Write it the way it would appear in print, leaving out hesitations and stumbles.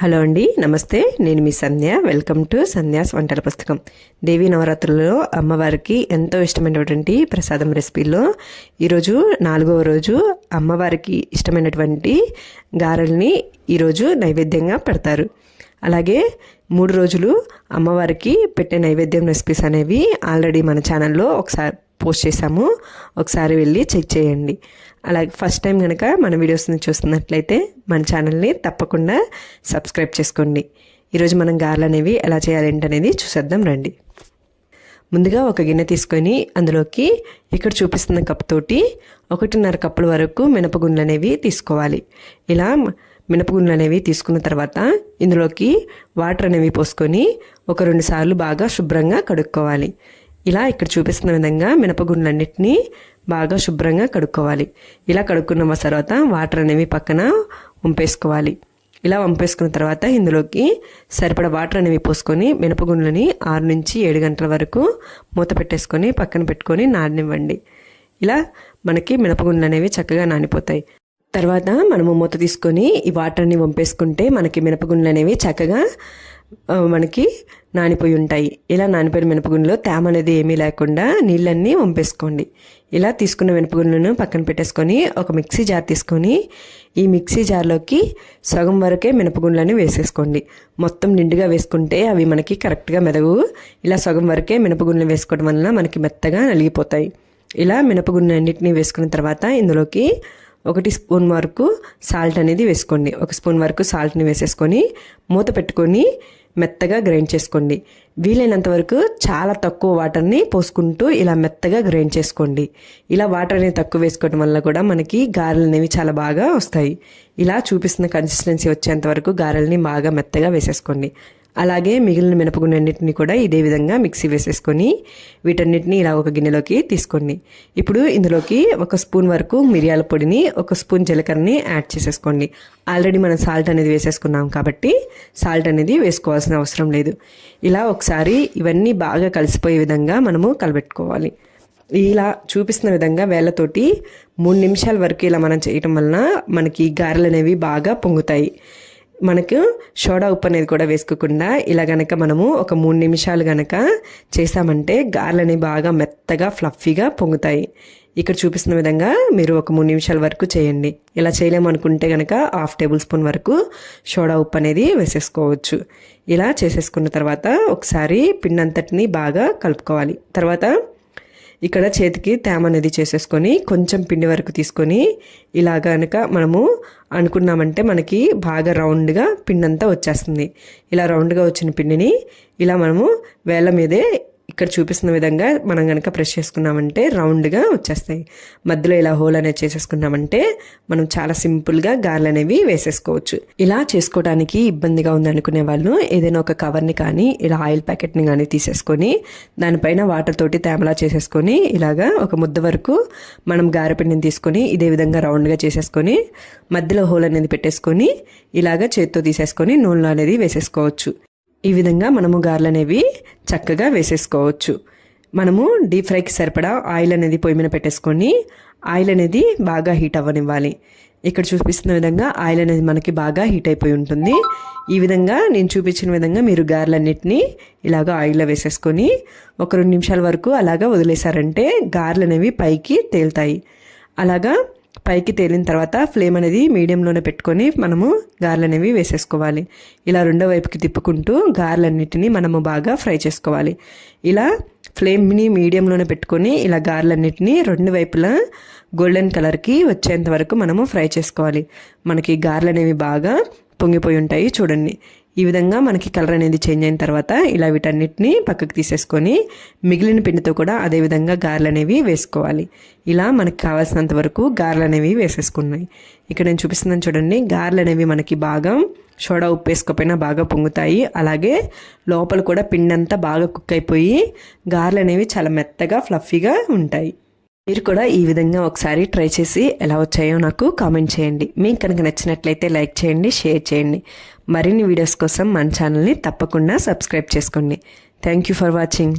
Hello అండి, నమస్తే. నేను మీ సంధ్య. వెల్కమ్ టు సంధ్యాస్ వంటల పుస్తకం. దేవీ నవరాత్రులలో అమ్మవారికి ఎంతో ఇష్టమైనటువంటి ప్రసాదం రెసిపీలో ఈరోజు 4వ రోజు అమ్మవారికి ఇష్టమైనటువంటి గారెల్ని ఈరోజు నైవేద్యంగా పెడతారు. అలాగే 3 రోజులు అమ్మవారికి పెట్టే నైవేద్యం రెసిపీస్ అనేవి ఆల్రెడీ మన ఛానల్లో ఒకసారి పోస్ట్ చేశాము. ఒకసారి వెళ్ళి చెక్ చేయండి. అలాగే ఫస్ట్ టైం కనుక మన వీడియోస్ని చూస్తున్నట్లయితే మన ఛానల్ని తప్పకుండా సబ్స్క్రైబ్ చేసుకోండి. ఈరోజు మనం గారెలు అనేవి ఎలా చేయాలేంటనేది చూసేద్దాం రండి. ముందుగా ఒక గిన్నె తీసుకొని అందులోకి ఇక్కడ చూపిస్తున్న కప్పుతోటి 1.5 కప్పుల వరకు మినపగుండ్లు అనేవి తీసుకోవాలి. ఇలా మినపగుండ్లు అనేవి తీసుకున్న తర్వాత ఇందులోకి వాటర్ అనేవి పోసుకొని ఒక 2 సార్లు బాగా శుభ్రంగా కడుక్కోవాలి. ఇలా ఇక్కడ చూపిస్తున్న విధంగా మినపగుండ్లన్నిటినీ బాగా శుభ్రంగా కడుక్కోవాలి. ఇలా కడుక్కున్న తర్వాత వాటర్ అనేవి పక్కన వంపేసుకోవాలి. ఇలా వంపేసుకున్న తర్వాత ఇందులోకి సరిపడా వాటర్ అనేవి పోసుకొని మినపగుండ్లని 6 నుంచి 7 గంటల వరకు మూత పెట్టేసుకొని పక్కన పెట్టుకొని నాననివ్వండి. ఇలా మనకి మినపగుండ్లు అనేవి చక్కగా నానిపోతాయి. తర్వాత మనము మూత తీసుకొని ఈ వాటర్ని వంపేసుకుంటే మనకి మినపగుండ్లు అనేవి చక్కగా మనకి నానిపోయి ఉంటాయి. ఇలా నానిపోయిన మినపగుండ్లో తేమ అనేది ఏమీ లేకుండా నీళ్ళన్నీ వంపేసుకోండి. ఇలా తీసుకున్న మినపగుండ్లను పక్కన పెట్టేసుకొని ఒక మిక్సీ జార్ తీసుకొని ఈ మిక్సీ జార్లోకి సగం వరకే మినపగుండ్లని వేసేసుకోండి. మొత్తం నిండుగా వేసుకుంటే అవి మనకి కరెక్ట్గా మెదగు. ఇలా సగం వరకే మినపగుండ్లు వేసుకోవడం వలన మనకి మెత్తగా నలిగిపోతాయి. ఇలా మినపగుండ్లన్నింటినీ వేసుకున్న తర్వాత ఇందులోకి 1 స్పూన్ వరకు సాల్ట్ అనేది వేసుకోండి. 1 స్పూన్ వరకు సాల్ట్ని వేసేసుకొని మూత పెట్టుకొని మెత్తగా గ్రైండ్ చేసుకోండి. వీలైనంత వరకు చాలా తక్కువ వాటర్ని పోసుకుంటూ ఇలా మెత్తగా గ్రైండ్ చేసుకోండి. ఇలా వాటర్ అనేది తక్కువ వేసుకోవడం వల్ల కూడా మనకి గారెలు అనేవి చాలా బాగా వస్తాయి. ఇలా చూపిస్తున్న కన్సిస్టెన్సీ వచ్చేంత వరకు గారెల్ని బాగా మెత్తగా వేసేసుకోండి. అలాగే మిగిలిన మినపగుండ్లన్నింటినీ కూడా ఇదే విధంగా మిక్సీ వేసేసుకొని వీటన్నిటిని ఇలా ఒక గిన్నెలోకి తీసుకోండి. ఇప్పుడు ఇందులోకి 1 స్పూన్ వరకు మిరియాల పొడిని 1 స్పూన్ జీలకర్రని యాడ్ చేసేసుకోండి. ఆల్రెడీ మనం సాల్ట్ అనేది వేసేసుకున్నాం కాబట్టి సాల్ట్ అనేది వేసుకోవాల్సిన అవసరం లేదు. ఇలా ఒకసారి ఇవన్నీ బాగా కలిసిపోయే విధంగా మనము కలబెట్టుకోవాలి. ఇలా చూపిస్తున్న విధంగా వేళ్ళతోటి 3 నిమిషాల వరకు ఇలా మనం చేయటం వలన మనకి గారెలు అనేవి బాగా పొంగుతాయి. మనకు సోడా ఉప్పు అనేది కూడా వేసుకోకుండా ఇలా గనక మనము ఒక 3 నిమిషాలు గనక చేసామంటే గారెలు అనేవి బాగా మెత్తగా ఫ్లఫీగా పొంగుతాయి. ఇక్కడ చూపిస్తున్న విధంగా మీరు ఒక 3 నిమిషాల వరకు చేయండి. ఇలా చేయలేమనుకుంటే కనుక 1/2 టేబుల్ స్పూన్ వరకు సోడా ఉప్పు అనేది వేసేసుకోవచ్చు. ఇలా చేసేసుకున్న తర్వాత ఒకసారి పిండి అంతటిని బాగా కలుపుకోవాలి. తర్వాత ఇక్కడ చేతికి తేమ అనేది చేసేసుకొని కొంచెం పిండి వరకు తీసుకొని ఇలా కనుక మనము అనుకున్నామంటే మనకి బాగా రౌండ్గా పిండి అంతా వచ్చేస్తుంది. ఇలా రౌండ్గా వచ్చిన పిండిని ఇలా మనము వేళ్ళ మీదే ఇక్కడ చూపిస్తున్న విధంగా మనం కనుక ప్రెస్ చేసుకున్నామంటే రౌండ్గా వచ్చేస్తాయి. మధ్యలో ఇలా హోల్ అనేది చేసేసుకున్నామంటే మనం చాలా సింపుల్గా గారెలు అనేవి వేసేసుకోవచ్చు. ఇలా చేసుకోవడానికి ఇబ్బందిగా ఉంది అనుకునే వాళ్ళు ఏదైనా ఒక కవర్ని కానీ ఇలా ఆయిల్ ప్యాకెట్ని కానీ తీసేసుకొని దానిపైన వాటర్ తోటి తేమలా చేసేసుకొని ఇలాగా ఒక ముద్ద వరకు మనం గారెపిండిని తీసుకొని ఇదే విధంగా రౌండ్గా చేసేసుకొని మధ్యలో హోల్ అనేది పెట్టేసుకొని ఇలాగా చేత్తో తీసేసుకొని నూనెలో అనేది వేసేసుకోవచ్చు. ఈ విధంగా మనము గారెలు అనేవి చక్కగా వేసేసుకోవచ్చు. మనము డీప్ ఫ్రైకి సరిపడా ఆయిల్ అనేది పొయ్యి మీద పెట్టేసుకొని ఆయిల్ అనేది బాగా హీట్ అవ్వనివ్వాలి. ఇక్కడ చూపిస్తున్న విధంగా ఆయిల్ అనేది మనకి బాగా హీట్ అయిపోయి ఉంటుంది. ఈ విధంగా నేను చూపించిన విధంగా మీరు గారెలన్నిటినీ ఇలాగా ఆయిల్లో వేసేసుకొని ఒక 2 నిమిషాల వరకు అలాగా వదిలేశారంటే గారెలు అనేవి పైకి తేలుతాయి. అలాగా పైకి తేలిన తర్వాత ఫ్లేమ్ అనేది మీడియంలోనే పెట్టుకొని మనము గారెలు అనేవి వేసేసుకోవాలి. ఇలా రెండో వైపుకి తిప్పుకుంటూ గారెలన్నిటినీ మనము బాగా ఫ్రై చేసుకోవాలి. ఇలా ఫ్లేమ్ని మీడియంలోనే పెట్టుకొని ఇలా గారెలన్నిటినీ 2 వైపులా గోల్డెన్ కలర్కి వచ్చేంత వరకు మనము ఫ్రై చేసుకోవాలి. మనకి గారెలు అనేవి బాగా పొంగిపోయి ఉంటాయి చూడండి. ఈ విధంగా మనకి కలర్ అనేది చేంజ్ అయిన తర్వాత ఇలా వీటన్నిటిని పక్కకు తీసేసుకొని మిగిలిన పిండితో కూడా అదేవిధంగా గారెలు అనేవి వేసుకోవాలి. ఇలా మనకి కావాల్సినంత వరకు గారెలు అనేవి వేసేసుకున్నాయి. ఇక్కడ నేను చూపిస్తున్నాను చూడండి. గారెలు అనేవి మనకి బాగా సోడా ఉప్పు వేసుకోకపోయినా బాగా పొంగుతాయి. అలాగే లోపల కూడా పిండి అంతా బాగా కుక్ అయిపోయి గారెలు అనేవి చాలా మెత్తగా ఫ్లఫీగా ఉంటాయి. మీరు కూడా ఈ విధంగా ఒకసారి ట్రై చేసి ఎలా వచ్చాయో నాకు కామెంట్ చేయండి. మీకు కనుక నచ్చినట్లయితే లైక్ చేయండి, షేర్ చేయండి. మరిన్ని వీడియోస్ కోసం మన ఛానల్ని తప్పకుండా సబ్స్క్రైబ్ చేసుకోండి. Thank you for watching.